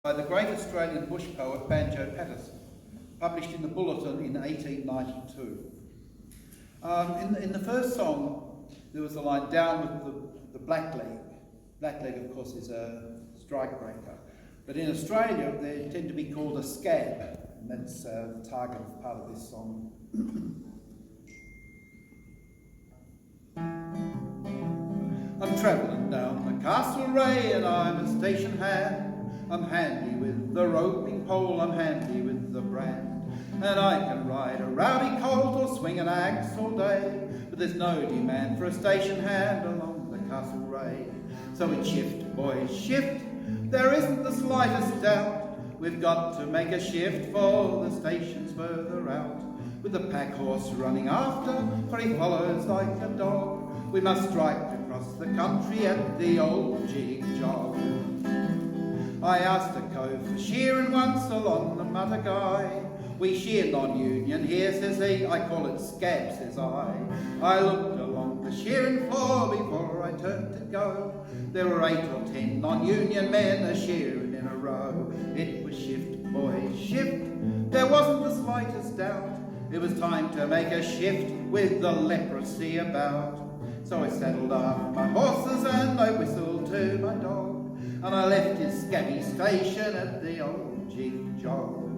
by the great Australian bush poet Banjo Paterson, published in the Bulletin in 1892. In the first song, there was the line, "Down with the black leg." Black leg, of course, is a strikebreaker. But in Australia, they tend to be called a scab, and that's the target of part of this song. I'm travelling down the Castlereagh and I'm a station hand. I'm handy with the roping pole, I'm handy with the brand. And I can ride a rowdy colt or swing an axe all day. But there's no demand for a station hand along the Castlereagh. So it's shift, boys, shift. There isn't the slightest doubt. We've got to make a shift for the stations further out. With the pack horse running after, for he follows like a dog. We must strike across the country at the old jig-jog. I asked a cove for shearing once along the Mudderguy. We shear non-union here, says he, I call it scab, says I. I looked along the shearing floor before I turned to go. There were 8 or 10 non-union men a-shearing in a row. It was shift, boys, shift. There wasn't the slightest doubt. It was time to make a shift with the leprosy about. So I saddled up my horses and I whistled to my dog. And I left his scabby station at the old jig-jog.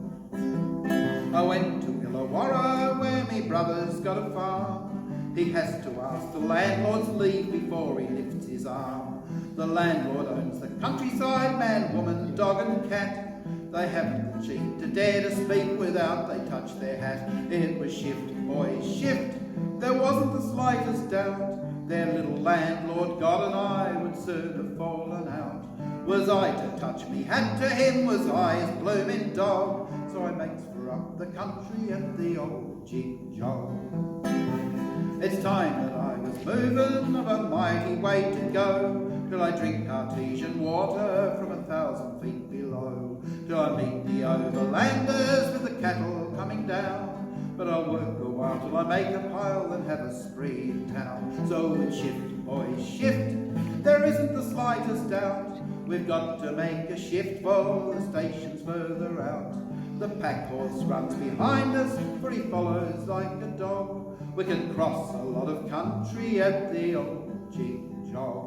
I went to Illawarra where me brother's got a farm. He has to ask the landlord's leave before he lifts his arm. The landlord owns the countryside, man, woman, dog and cat. They haven't the cheek to dare to speak without they touch their hat. It was shift, boys, shift. There wasn't the slightest doubt. Their little landlord, God and I, would soon have fallen out. Was I to touch me hat to him? Was I his blooming dog? So I makes for up the country at the old jig-jog. It's time that I was moving, of a mighty way to go, till I drink artesian water from 1,000 feet below, till I meet the overlanders with the cattle coming down. But I'll work a while till I make a pile and have a spree in town. So it's shift, boys, shift. There isn't the slightest doubt. We've got to make a shift for the stations further out. The pack horse runs behind us, for he follows like a dog. We can cross a lot of country at the old jig-jog.